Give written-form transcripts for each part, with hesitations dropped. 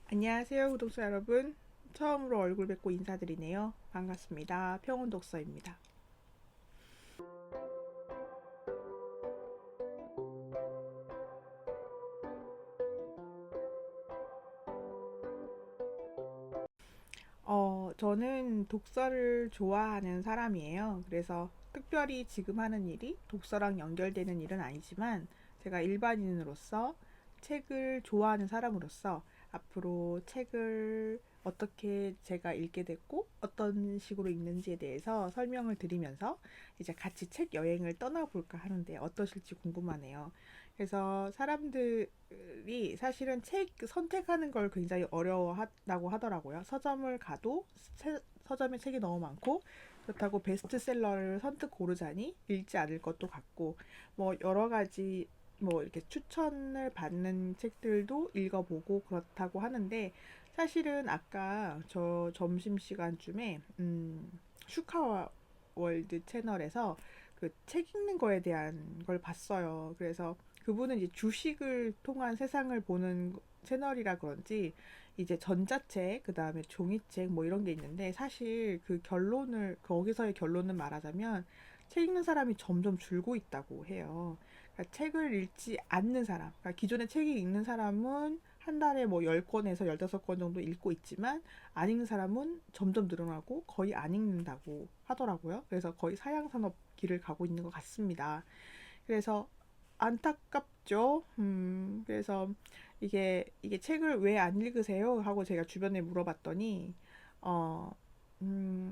안녕하세요, 구독자 여러분. 처음으로 얼굴 뵙고 인사드리네요. 반갑습니다. 평온독서입니다. 저는 독서를 좋아하는 사람이에요. 그래서 특별히 지금 하는 일이 독서랑 연결되는 일은 아니지만 제가 일반인으로서 책을 좋아하는 사람으로서 앞으로 책을 어떻게 제가 읽게 됐고 어떤 식으로 읽는지에 대해서 설명을 드리면서 이제 같이 책 여행을 떠나볼까 하는데 어떠실지 궁금하네요. 그래서 사람들이 사실은 책 선택하는 걸 굉장히 어려워한다고 하더라고요. 서점을 가도 서점에 책이 너무 많고 그렇다고 베스트셀러를 선뜻 고르자니 읽지 않을 것도 같고 뭐 여러 가지 뭐 이렇게 추천을 받는 책들도 읽어보고 그렇다고 하는데 사실은 아까 저 점심시간쯤에 슈카 월드 채널에서 그 책 읽는 거에 대한 걸 봤어요. 그래서 그분은 이제 주식을 통한 세상을 보는 채널이라 그런지 이제 전자책, 그 다음에 종이책 뭐 이런 게 있는데 사실 그 결론을, 거기서의 결론을 말하자면 책 읽는 사람이 점점 줄고 있다고 해요. 그러니까 책을 읽지 않는 사람, 그러니까 기존에 책이 읽는 사람은 한 달에 뭐 10권에서 15권 정도 읽고 있지만 안 읽는 사람은 점점 늘어나고 거의 안 읽는다고 하더라고요. 그래서 거의 사양산업 길을 가고 있는 것 같습니다. 그래서 안타깝죠. 그래서 이게 책을 왜 안 읽으세요? 하고 제가 주변에 물어봤더니 어,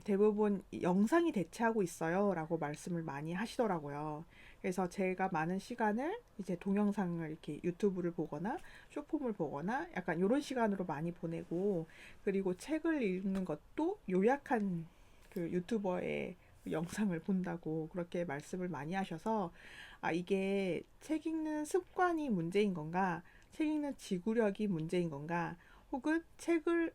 대부분 영상이 대체하고 있어요. 라고 말씀을 많이 하시더라고요. 그래서 제가 많은 시간을 이제 동영상을 이렇게 유튜브를 보거나 쇼폼을 보거나 약간 이런 시간으로 많이 보내고 그리고 책을 읽는 것도 요약한 그 유튜버의 영상을 본다고 그렇게 말씀을 많이 하셔서 아, 이게 책 읽는 습관이 문제인 건가? 책 읽는 지구력이 문제인 건가? 혹은 책을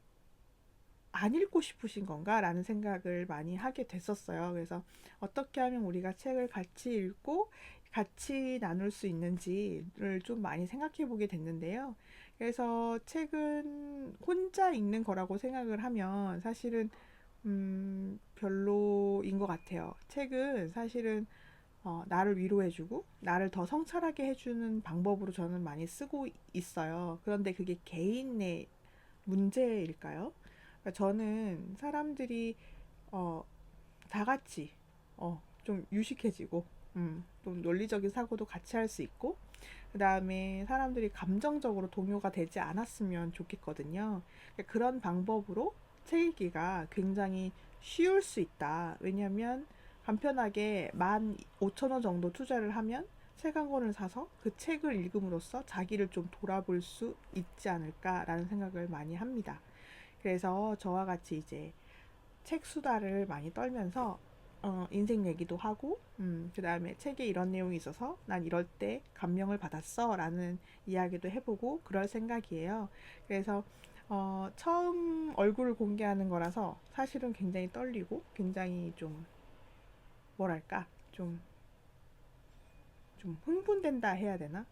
안 읽고 싶으신 건가? 라는 생각을 많이 하게 됐었어요. 그래서 어떻게 하면 우리가 책을 같이 읽고 같이 나눌 수 있는지를 좀 많이 생각해 보게 됐는데요. 그래서 책은 혼자 읽는 거라고 생각을 하면 사실은 별로인 것 같아요. 책은 사실은 나를 위로해주고 나를 더 성찰하게 해주는 방법으로 저는 많이 쓰고 있어요. 그런데 그게 개인의 문제일까요? 그러니까 저는 사람들이 어, 다 같이 좀 유식해지고 좀 논리적인 사고도 같이 할 수 있고 그 다음에 사람들이 감정적으로 동요가 되지 않았으면 좋겠거든요. 그러니까 그런 방법으로 책 읽기가 굉장히 쉬울 수 있다. 왜냐하면 간편하게 15,000원 정도 투자를 하면 책 한 권을 사서 그 책을 읽음으로써 자기를 좀 돌아볼 수 있지 않을까라는 생각을 많이 합니다. 그래서 저와 같이 이제 책 수다를 많이 떨면서 인생 얘기도 하고, 그 다음에 책에 이런 내용이 있어서 난 이럴 때 감명을 받았어 라는 이야기도 해보고 그럴 생각이에요. 그래서 처음 얼굴을 공개하는 거라서 사실은 굉장히 떨리고 굉장히 좀 뭐랄까 좀 흥분된다 해야 되나?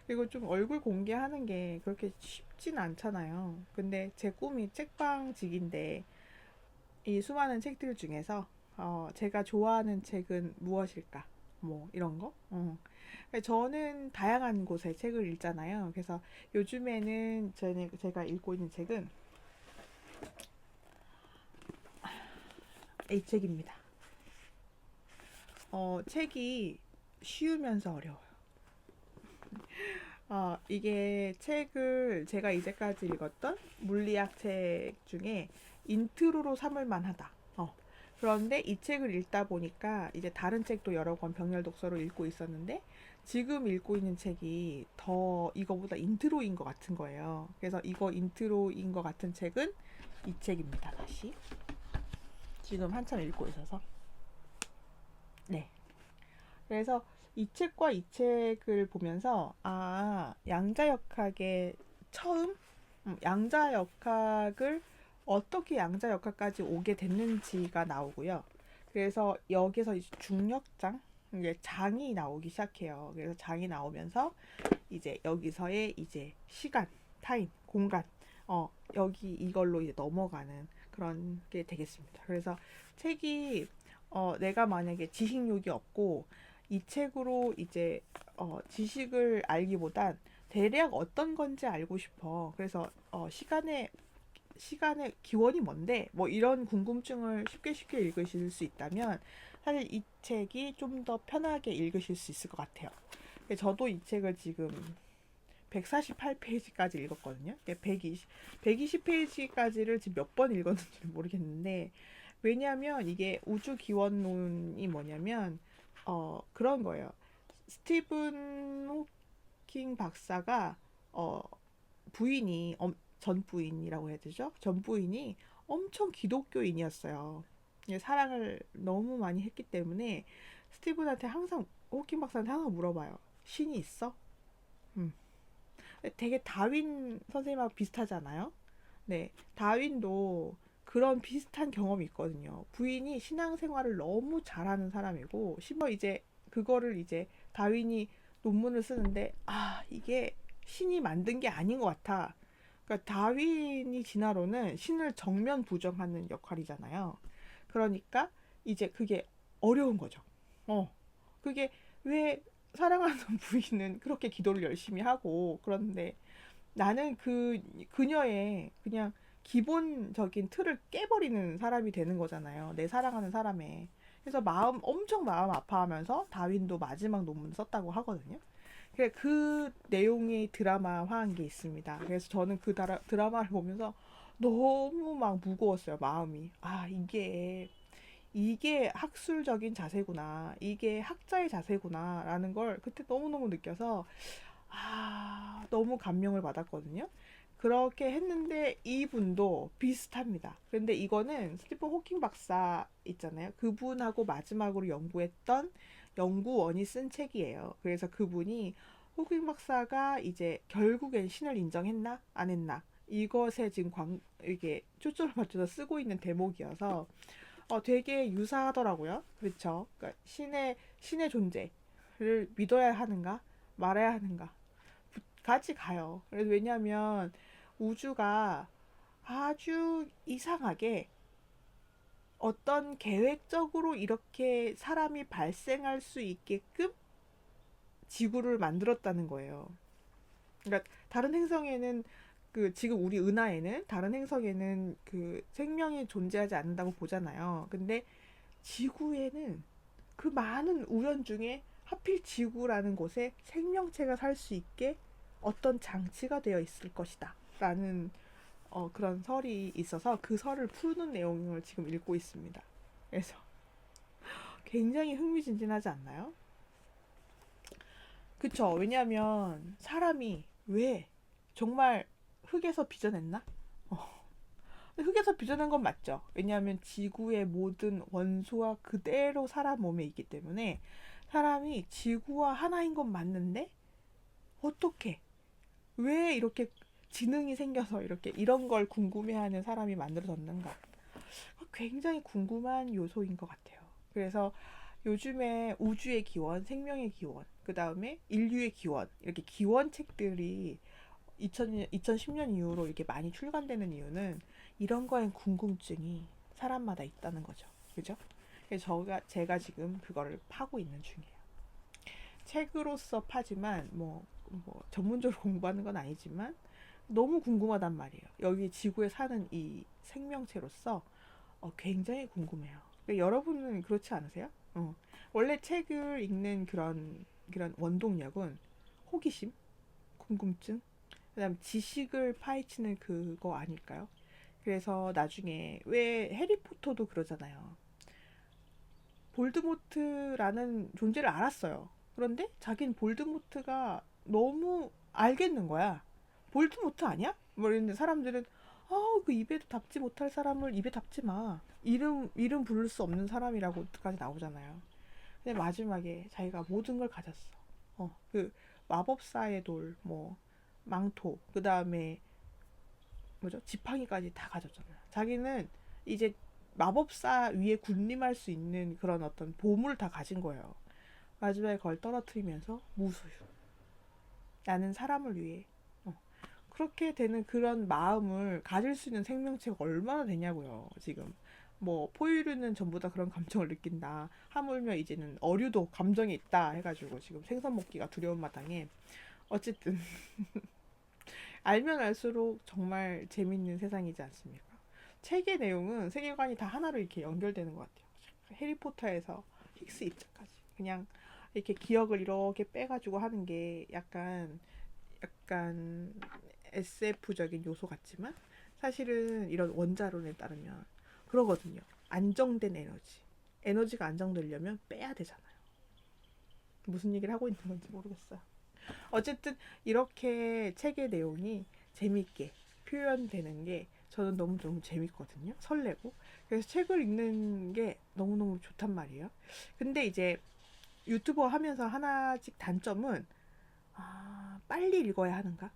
그리고 좀 얼굴 공개하는 게 그렇게 쉽진 않잖아요. 근데 제 꿈이 책방직인데 이 수많은 책들 중에서 제가 좋아하는 책은 무엇일까? 뭐 이런 거. 저는 다양한 곳에 책을 읽잖아요. 그래서 요즘에는 제가 읽고 있는 책은 이 책입니다. 책이 쉬우면서 어려워요. 이게 책을 제가 이제까지 읽었던 물리학 책 중에 인트로로 삼을 만하다. 그런데 이 책을 읽다 보니까 이제 다른 책도 여러 권 병렬 독서로 읽고 있었는데 지금 읽고 있는 책이 더 이거보다 인트로인 것 같은 거예요. 그래서 이거 인트로인 것 같은 책은 이 책입니다. 다시 지금 한참 읽고 있어서 네. 그래서 이 책과 이 책을 보면서 양자역학의 처음 양자역학을 어떻게 양자역학까지 오게 됐는지가 나오고요. 그래서 여기서 이제 중력장 이게 장이 나오기 시작해요. 그래서 장이 나오면서 이제 여기서의 이제 시간 타임, 공간, 여기 이걸로 이제 넘어가는 그런 게 되겠습니다. 그래서 책이 내가 만약에 지식욕이 없고 이 책으로 이제 지식을 알기보단 대략 어떤 건지 알고 싶어. 그래서 시간의 기원이 뭔데? 뭐 이런 궁금증을 쉽게 읽으실 수 있다면 사실 이 책이 좀 더 편하게 읽으실 수 있을 것 같아요. 저도 이 책을 지금 148페이지까지 읽었거든요. 120페이지까지를 지금 몇 번 읽었는지 모르겠는데, 왜냐하면 이게 우주 기원론이 뭐냐면, 그런 거예요. 스티븐 호킹 박사가, 부인이, 전 부인이라고 해야 되죠? 전 부인이 엄청 기독교인이었어요. 사랑을 너무 많이 했기 때문에 스티븐한테 항상, 호킹 박사한테 항상 물어봐요. 신이 있어? 음. 되게 다윈 선생님하고 비슷하잖아요. 네, 다윈도 그런 비슷한 경험이 있거든요. 부인이 신앙생활을 너무 잘하는 사람이고, 심지어 이제 그거를 이제 다윈이 논문을 쓰는데, 이게 신이 만든 게 아닌 것 같아. 그러니까 다윈이 진화론은 신을 정면 부정하는 역할이잖아요. 그러니까 이제 그게 어려운 거죠. 그게 왜 사랑하는 부인은 그렇게 기도를 열심히 하고 그런데 나는 그녀의 그냥 기본적인 틀을 깨버리는 사람이 되는 거잖아요. 내 사랑하는 사람의. 그래서 엄청 마음 아파하면서 다윈도 마지막 논문 썼다고 하거든요. 그 내용이 드라마화한 게 있습니다. 그래서 저는 그 드라마를 보면서 너무 막 무거웠어요, 마음이. 이게 학술적인 자세구나. 이게 학자의 자세구나. 라는 걸 그때 너무너무 느껴서, 너무 감명을 받았거든요. 그렇게 했는데 이분도 비슷합니다. 근데 이거는 스티븐 호킹 박사 있잖아요. 그분하고 마지막으로 연구했던 연구원이 쓴 책이에요. 그래서 그분이 호킹 박사가 이제 결국엔 신을 인정했나? 안 했나? 이것에 지금 이게 초점을 맞춰서 쓰고 있는 대목이어서 되게 유사하더라고요. 그렇죠? 그러니까 신의 존재를 믿어야 하는가 말아야 하는가 같이 가요. 그래서 왜냐하면 우주가 아주 이상하게 어떤 계획적으로 이렇게 사람이 발생할 수 있게끔 지구를 만들었다는 거예요. 그러니까 다른 행성에는 지금 우리 은하에는 다른 행성에는 생명이 존재하지 않는다고 보잖아요. 근데 지구에는 그 많은 우연 중에 하필 지구라는 곳에 생명체가 살 수 있게 어떤 장치가 되어 있을 것이다. 라는 그런 설이 있어서 그 설을 푸는 내용을 지금 읽고 있습니다. 그래서 굉장히 흥미진진하지 않나요? 그쵸. 왜냐하면 사람이 왜 정말 흙에서 빚어냈나? 흙에서 빚어낸 건 맞죠. 왜냐하면 지구의 모든 원소와 그대로 사람 몸에 있기 때문에 사람이 지구와 하나인 건 맞는데 어떻게 왜 이렇게 지능이 생겨서 이런 걸 궁금해하는 사람이 만들어졌는가? 굉장히 궁금한 요소인 것 같아요. 그래서 요즘에 우주의 기원, 생명의 기원, 그 다음에 인류의 기원, 이렇게 기원 책들이 2010년 이후로 이렇게 많이 출간되는 이유는 이런 거엔 궁금증이 사람마다 있다는 거죠. 그죠? 그래서 제가 지금 그거를 파고 있는 중이에요. 책으로서 파지만 전문적으로 공부하는 건 아니지만 너무 궁금하단 말이에요. 여기 지구에 사는 이 생명체로서 굉장히 궁금해요. 여러분은 그렇지 않으세요? 원래 책을 읽는 그런 원동력은 호기심, 궁금증, 그다음 지식을 파헤치는 그거 아닐까요? 그래서 나중에 왜 해리포터도 그러잖아요. 볼드모트라는 존재를 알았어요. 그런데 자기는 볼드모트가 너무 알겠는 거야. 볼드모트 아니야? 뭐 이랬는데 사람들은 그 입에도 담지 못할 사람을 입에 담지 마. 이름 부를 수 없는 사람이라고까지 나오잖아요. 근데 마지막에 자기가 모든 걸 가졌어. 마법사의 돌, 망토, 그 다음에 뭐죠? 지팡이까지 다 가졌잖아요. 자기는 이제 마법사 위에 군림할 수 있는 그런 어떤 보물을 다 가진 거예요. 마지막에 그걸 떨어뜨리면서 무소유. 나는 사람을 위해 그렇게 되는 그런 마음을 가질 수 있는 생명체가 얼마나 되냐고요, 지금. 뭐, 포유류는 전부 다 그런 감정을 느낀다. 하물며 이제는 어류도 감정이 있다 해가지고 지금 생선 먹기가 두려운 마당에. 어쨌든, 알면 알수록 정말 재밌는 세상이지 않습니까? 책의 내용은 세계관이 다 하나로 이렇게 연결되는 것 같아요. 해리포터에서 힉스 입자까지. 그냥 이렇게 기억을 이렇게 빼가지고 하는 게 약간 SF적인 요소 같지만 사실은 이런 원자론에 따르면 그러거든요. 안정된 에너지. 에너지가 안정되려면 빼야 되잖아요. 무슨 얘기를 하고 있는 건지 모르겠어요. 어쨌든 이렇게 책의 내용이 재밌게 표현되는 게 저는 너무너무 재밌거든요. 설레고. 그래서 책을 읽는 게 너무너무 좋단 말이에요. 근데 이제 유튜버 하면서 하나씩 단점은 빨리 읽어야 하는가?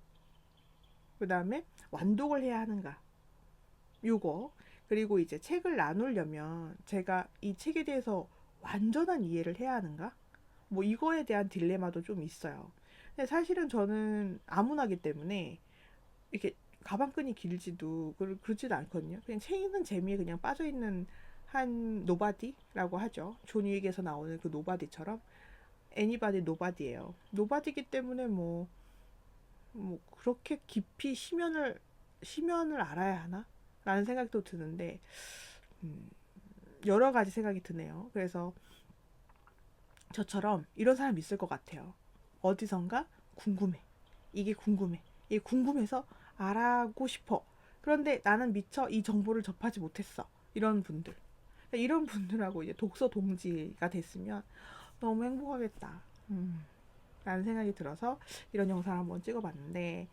그 다음에 완독을 해야 하는가? 요거. 그리고 이제 책을 나누려면 제가 이 책에 대해서 완전한 이해를 해야 하는가? 뭐 이거에 대한 딜레마도 좀 있어요. 근데 사실은 저는 아문하기 때문에 이렇게 가방끈이 길지도 그렇지도 않거든요. 그냥 책 읽는 재미에 그냥 빠져있는 한 노바디라고 하죠. 존 윅에서 나오는 그 노바디처럼 애니바디 노바디예요. 노바디기 때문에 뭐 그렇게 깊이 심연을 알아야 하나? 라는 생각도 드는데 음, 여러 가지 생각이 드네요. 그래서 저처럼 이런 사람 있을 것 같아요. 어디선가 궁금해. 이게 궁금해. 이게 궁금해서 알아고 싶어. 그런데 나는 미처 이 정보를 접하지 못했어. 이런 분들. 이런 분들하고 이제 독서 동지가 됐으면 너무 행복하겠다. 라는 생각이 들어서 이런 영상을 한번 찍어봤는데,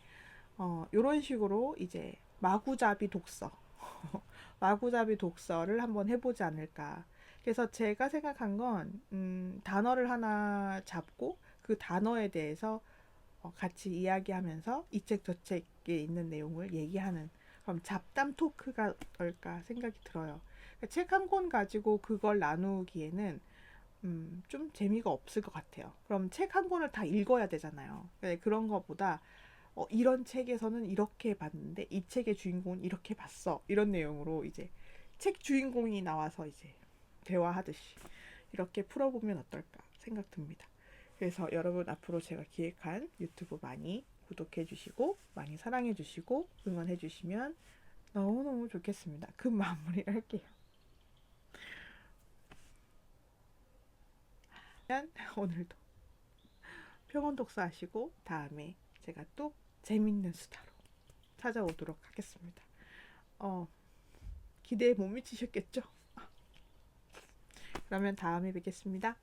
이런 식으로 이제 마구잡이 독서, 마구잡이 독서를 한번 해보지 않을까. 그래서 제가 생각한 건, 단어를 하나 잡고 그 단어에 대해서 같이 이야기하면서 이 책 저 책에 있는 내용을 얘기하는 그럼 잡담 토크가 어떨까 생각이 들어요. 책 한 권 가지고 그걸 나누기에는 좀 재미가 없을 것 같아요. 그럼 책 한 권을 다 읽어야 되잖아요. 그런 것보다 이런 책에서는 이렇게 봤는데 이 책의 주인공은 이렇게 봤어. 이런 내용으로 이제 책 주인공이 나와서 이제 대화하듯이 이렇게 풀어보면 어떨까 생각 듭니다. 그래서 여러분 앞으로 제가 기획한 유튜브 많이 구독해 주시고 많이 사랑해 주시고 응원해 주시면 너무너무 좋겠습니다. 그 마무리를 할게요. 오늘도 평온 독서하시고 다음에 제가 또 재밌는 수다로 찾아오도록 하겠습니다. 어, 기대에 못 미치셨겠죠? 그러면 다음에 뵙겠습니다.